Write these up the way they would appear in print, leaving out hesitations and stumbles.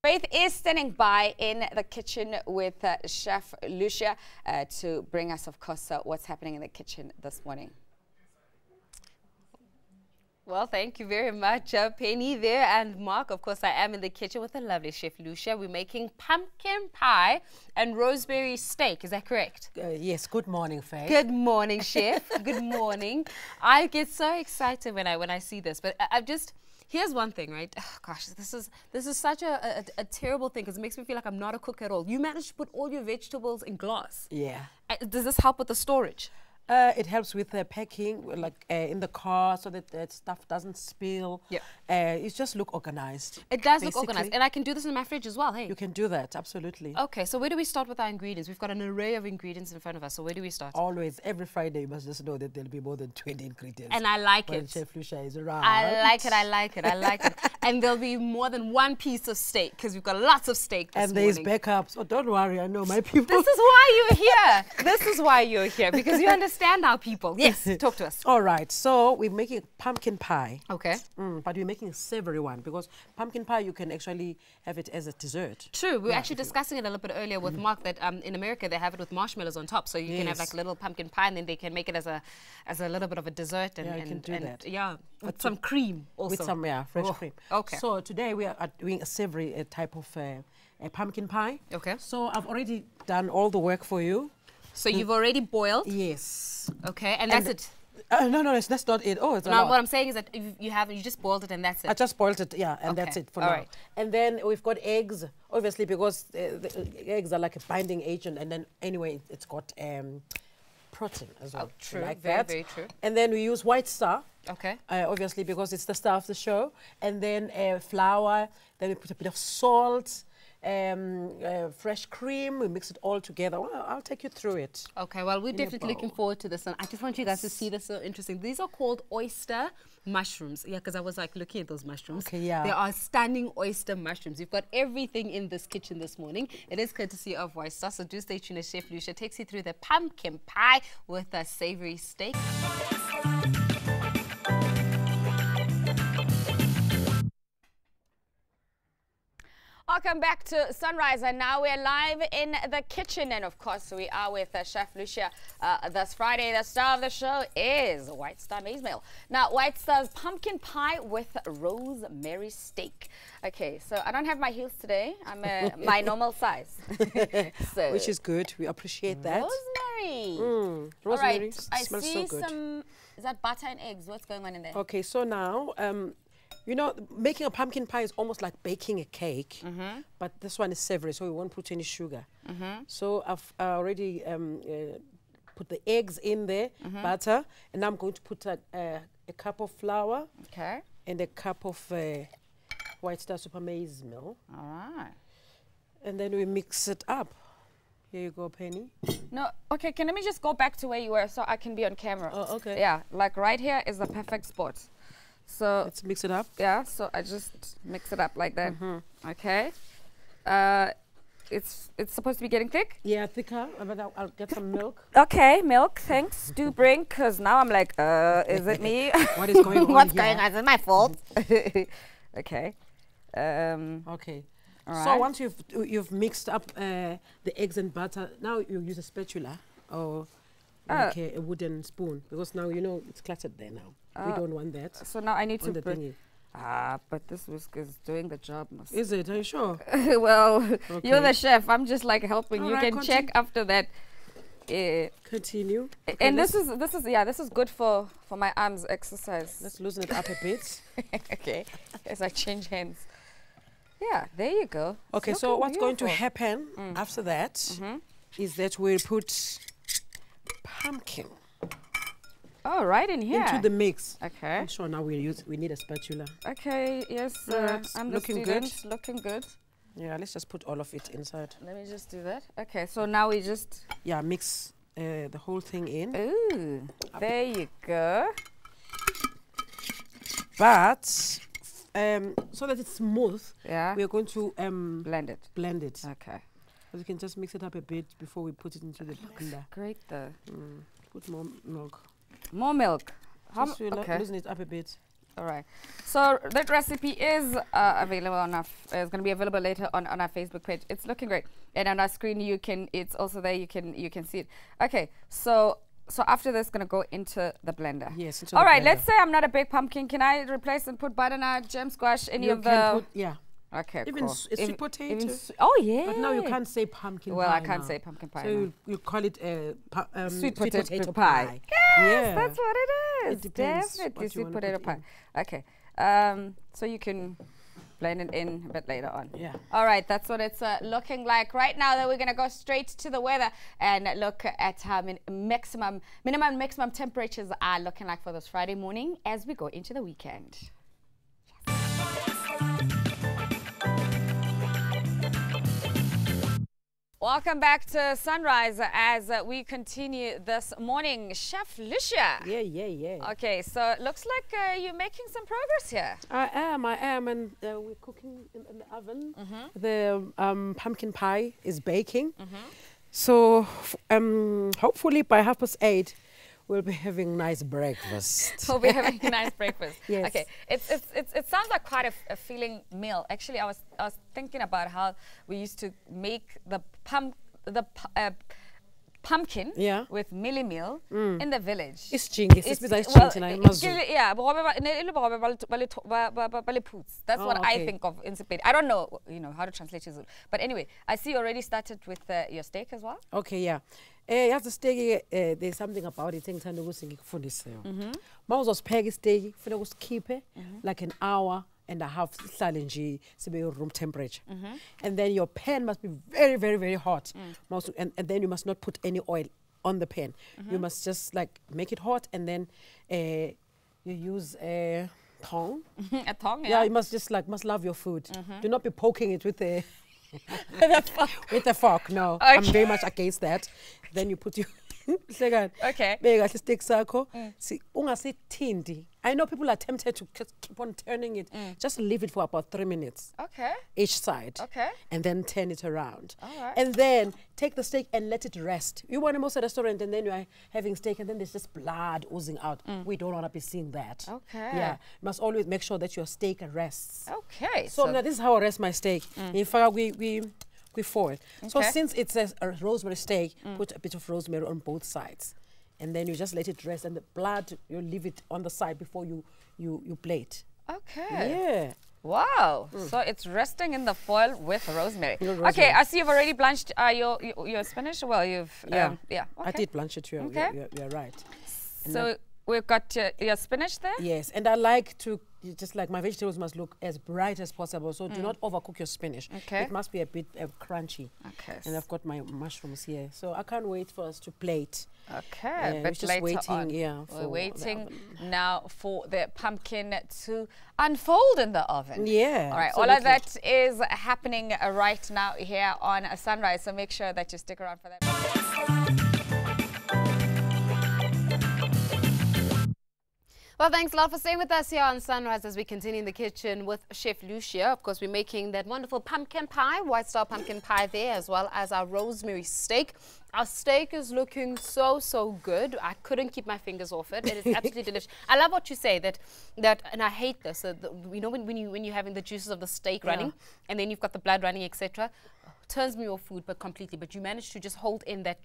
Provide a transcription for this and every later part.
Faith is standing by in the kitchen with Chef Lucia to bring us, of course, what's happening in the kitchen this morning. Well, thank you very much, Penny there. And Mark, of course, I am in the kitchen with the lovely Chef Lucia. We're making pumpkin pie and rosemary steak. Is that correct? Yes. Good morning, Faye. Good morning, Chef. Good morning. I get so excited when I see this, but I've just... Here's one thing, right? Oh, gosh, this is such a terrible thing because it makes me feel like I'm not a cook at all. You managed to put all your vegetables in glass. Yeah. Does this help with the storage? It helps with packing, like in the car, so that that stuff doesn't spill. Yeah. It just look organized. It does basically. look organized, and I can do this in my fridge as well. Hey. You can do that, absolutely. Okay, so where do we start with our ingredients? We've got an array of ingredients in front of us. So where do we start? Always, every Friday, you must just know that there'll be more than 20 ingredients. And I like when it. Chef Lucia is around. I like it. I like it. I like it. And there'll be more than one piece of steak because we've got lots of steak this morning. And there's backups. Oh, don't worry, I know my people. This is why you're here. This is why you're here, because you understand our people. Yes, talk to us. All right, so we're making pumpkin pie. Okay. But we're making a savory one because pumpkin pie, you can actually have it as a dessert. True. We were actually discussing it a little bit earlier with Mark that in America they have it with marshmallows on top, so you can have like a little pumpkin pie, and then they can make it as a little bit of a dessert. And, you can do that. Yeah, with some cream also. With some fresh cream. Okay. So today we are doing a savory type of a pumpkin pie. Okay. So I've already done all the work for you. So you've already boiled. Yes. Okay, and that's it. No, that's not it. Oh, it's a lot. What I'm saying is that you just boiled it and that's it. I just boiled it, yeah, and that's it for now. Right. And then we've got eggs, obviously, because the eggs are like a binding agent, and then anyway, it's got protein as well. Oh, true. Like very, that. very true. And then we use white star. Okay. Obviously, because it's the star of the show. And then flour. Then we put a bit of salt. Fresh cream, we mix it all together. Well, I'll take you through it. Okay, well, we're definitely looking forward to this one. I just want you guys to see this, so interesting. These are called oyster mushrooms. Yeah, because I was like looking at those mushrooms. Okay, yeah. They are stunning oyster mushrooms. You've got everything in this kitchen this morning. It is courtesy of Oyster, so do stay tuned as Chef Lucia takes you through the pumpkin pie with a savory steak. Welcome back to Sunrise, and now we're live in the kitchen, and of course we are with Chef Lucia this Friday. The star of the show is White Star Maize Meal. Now, White Star's pumpkin pie with rosemary steak. Okay, so I don't have my heels today. I'm my normal size. So, which is good. We appreciate that. Rosemary. Rosemary. All right, smells I see so good. some. Is that butter and eggs? What's going on in there? Okay, so now, you know, making a pumpkin pie is almost like baking a cake, but this one is savory, so we won't put any sugar. So I've already put the eggs in there, butter, and now I'm going to put a cup of flour and a cup of White Star Super Maize Meal. All right. And then we mix it up. Here you go, Penny. No, okay, let me just go back to where you were so I can be on camera. Oh, okay. Yeah, like right here is the perfect spot. So let's mix it up. Yeah, so I just mix it up like that. Okay. It's supposed to be getting thick? Yeah, thicker. But I'll get some milk. Okay, milk, thanks. Do bring, because now I'm like, is it me? What is going on What's here? going on? Is it my fault? Okay. Okay. All so right. once you've mixed up the eggs and butter, now you use a spatula or like a wooden spoon, because now you know it's cluttered there now. We don't want that. So now I need to bring it. but this whisk is doing the job. Is it? Are you sure? Well, Okay. you're the chef. I'm just like helping. All you right, can check after that. Continue. Okay, And this is good for my arms exercise. Let's loosen it up a bit. Okay, as I change hands. Yeah, there you go. Okay, It's so looking what's going to beautiful. happen after that is that we'll put pumpkin right in here. into the mix. Okay. I'm sure now we need a spatula. Okay, yes, Right, I'm looking the good. student. Looking good. Yeah, let's just put all of it inside. Let me just do that. Okay, so now we just... Yeah, mix the whole thing in. Ooh, there you go. But so that it's smooth, Yeah. we are going to Blend it. blend it. Okay. But you can just mix it up a bit before we put it into the blender. Great though. Put more milk. More milk. Just to okay. loosen it up a bit. All right. So that recipe is available on our, it's going to be available later on our Facebook page. It's looking great. And on our screen, you can, it's also there, you can see it. Okay, so after this, going to go into the blender. Yes, into All the right, blender. let's say I'm not a big pumpkin. Can I replace and put butternut, gem squash, any You of can the... put, yeah. Okay, Even cool. sweet potato. Oh, yeah. But now you can't say pumpkin Well, pie I can't now. say pumpkin pie So now. you call it Sweet potato pie. Yes, Yeah. that's what it is. It depends Definitely what you sweet wanna potato put pie. in. Okay. So you can blend it in a bit later on. Yeah. All right, that's what it's looking like right now. Then we're gonna go straight to the weather and look at how minimum temperatures are looking like for this Friday morning as we go into the weekend. Welcome back to Sunrise as we continue this morning. Chef Lucia. Yeah. Okay, so it looks like you're making some progress here. I am, and we're cooking in the oven. The pumpkin pie is baking. So hopefully by 8:30, we'll be having nice breakfast. We'll be having a nice breakfast. Yes. Okay, it sounds like quite a filling meal. Actually, I was thinking about how we used to make the pumpkin Yeah. with mealie meal in the village. It's jingy. It's Yeah, that's what I okay. think of in Sepedi. I don't know, how to translate it. But anyway, I see you already started with your steak as well. Okay, yeah. You have to steak, there's something about it. Engithanda ukuthi ngikufundise yona. Mawuzopheka steak, kufanele usikhiphe like an hour and a half sihlale nje sibe room temperature. And then your pan must be very, very, very hot. And then you must not put any oil on the pan. You must just like make it hot, and then you use a tongue. A tongue, Yeah, you must just must love your food. Do not be poking it with a with a fork. No, Okay. I'm very much against that. Then you put your Okay. beka steak sakho. See, ungasithindi. I know people are tempted to keep on turning it. Just leave it for about 3 minutes Okay. each side. Okay. And then turn it around. All right. And then take the steak and let it rest. You want to most of the restaurant and then you are having steak and then there's just blood oozing out. We don't want to be seeing that. Okay. Yeah. You must always make sure that your steak rests. Okay. So now this is how I rest my steak. In fact, we fold. So Okay. since it's a rosemary steak, put a bit of rosemary on both sides. And then you just let it rest, and the blood, you leave it on the side before you plate. Okay. Yeah. Wow. So it's resting in the foil with rosemary. With Okay, rosemary. I see you've already blanched your spinach. Well, you've Yeah. yeah. I Okay. did blanch it. You're right. And So we've got your spinach there. yes, and I like to just like my vegetables must look as bright as possible. So do not overcook your spinach. Okay. It must be a bit crunchy. Okay. And I've got my mushrooms here, so I can't wait for us to plate. Okay, we're but just later waiting, on. yeah, We're for the waiting oven. now for the pumpkin to unfold in the oven. Yeah. All right, all of absolutely. that is happening right now here on Sunrise, so make sure that you stick around for that. Well, thanks a lot for staying with us here on Sunrise as we continue in the kitchen with Chef Lucia. Of course, we're making that wonderful pumpkin pie, White Star pumpkin pie there, as well as our rosemary steak. Our steak is looking so good. I couldn't keep my fingers off it. It is absolutely delicious. I love what you say that, and I hate this. When you're having the juices of the steak running, and then you've got the blood running, etc. Turns me off food, but completely. But you manage to just hold in that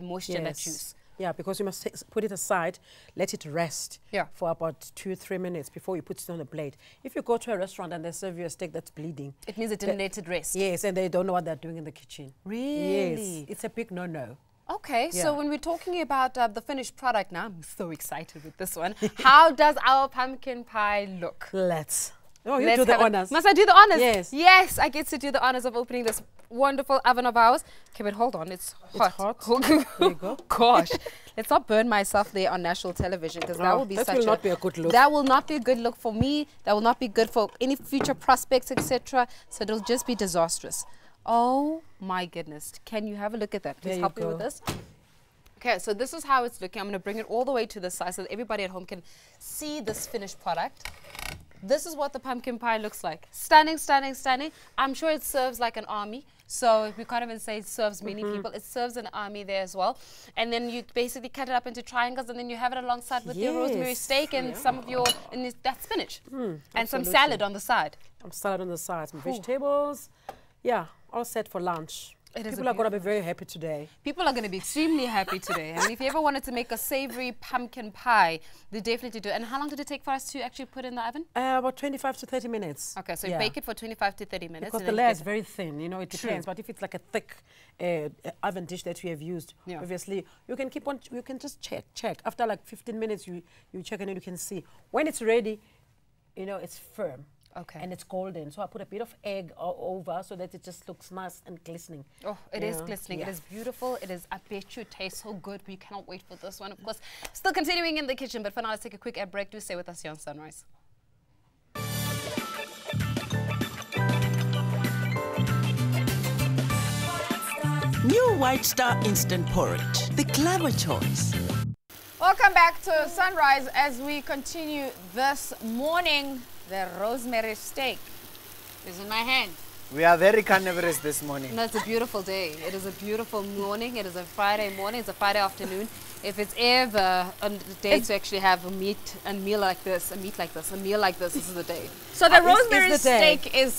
moisture, and that juice. Yeah, because you must put it aside, let it rest for about 2-3 minutes before you put it on the plate. If you go to a restaurant and they serve you a steak that's bleeding, It means it didn't let it rest. yes, and they don't know what they're doing in the kitchen. Really? Yes, it's a big no-no. Okay, Yeah. so when we're talking about the finished product now, I'm so excited with this one. How does our pumpkin pie look? Let's. Oh, you Let's do the have it. honors. Must I do the honors? Yes. Yes, I get to do the honors of opening this wonderful oven of ours. Okay, but hold on, it's hot. There you go. Gosh, let's not burn myself there on national television because that Oh, will be that such will not be a good look. That will not be a good look for me. That will not be good for any future prospects, etc. So it'll just be disastrous. Oh my goodness! Can you have a look at that? Please There you help me go. with this. Okay, so this is how it's looking. I'm going to bring it all the way to the side so that everybody at home can see this finished product. this is what the pumpkin pie looks like. Stunning, stunning, stunning. I'm sure it serves like an army. So we can't even say it serves many people. It serves an army there as well. And then you basically cut it up into triangles, and then you have it alongside with your rosemary steak and some of your, that spinach. And some salad on the side. Some salad on the side, some vegetables. Yeah, all set for lunch. People are going to be very happy today. People are going to be extremely happy today. I mean, if you ever wanted to make a savory pumpkin pie, they definitely do. And how long did it take for us to actually put in the oven? About 25 to 30 minutes. Okay, so you bake it for 25 to 30 minutes. Because the layer is very thin, you know, it depends. But if it's like a thick oven dish that we have used, obviously, you can keep on, you can just check. After like 15 minutes, you check and you can see. When it's ready, you know, it's firm. Okay. And it's golden. So I put a bit of egg over so that it just looks nice and glistening. Oh, it is glistening. It is beautiful. It is, I bet you it tastes so good. We cannot wait for this one. Of course, still continuing in the kitchen, but for now, let's take a quick ad break. Do stay with us here on Sunrise. New White Star Instant Porridge, the clever choice. Welcome back to Sunrise as we continue this morning. The rosemary steak is in my hand. We are very carnivorous this morning. No, it's a beautiful day. It is a beautiful morning. It is a Friday morning. It's a Friday afternoon. If it's ever a day to actually have a meal like this, this is the day. So the rosemary steak is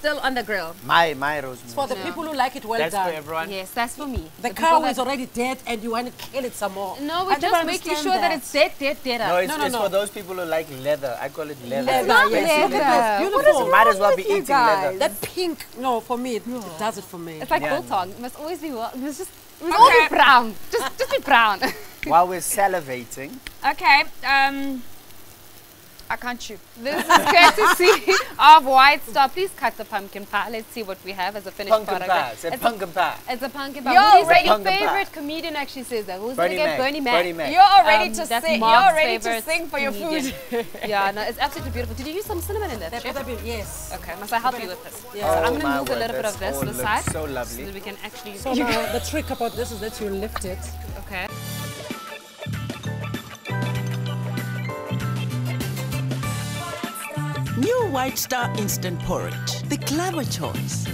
still on the grill. My rosemary. For the people who like it well That's done. for everyone. Yes, that's for me. The cow is already dead and you want to kill it some more. No, we're just making sure that it's dead. No, it's for those people who like leather. I call it leather. It's not leather. Beautiful. Might as well be eating leather. That pink, no, for me, it does it for me. It's like biltong. It must always be it must always be brown. Just be brown. While we're salivating. Okay, I can't chew. This is courtesy of White Star. Please cut the pumpkin pie. Let's see what we have as a finished Pumpkin product. pie. It's a pumpkin pie. It's a pumpkin pie. Yo, Your pumpkin favorite pie. comedian actually says that. Who's Bernie gonna get Mac. Bernie Mac? Bernie Mac. You're all ready to that's sing. Mark's You're ready to favorite sing for your comedian. food. Yeah, no, it's absolutely beautiful. Did you use some cinnamon in that? Chef? Yes. Okay, must I help you with this? Yeah. So I'm Oh gonna my move a word, little bit of this to the looks side, so lovely. so that we can actually. So now the trick about this is that you lift it. Okay. New White Star Instant Porridge, the clever choice.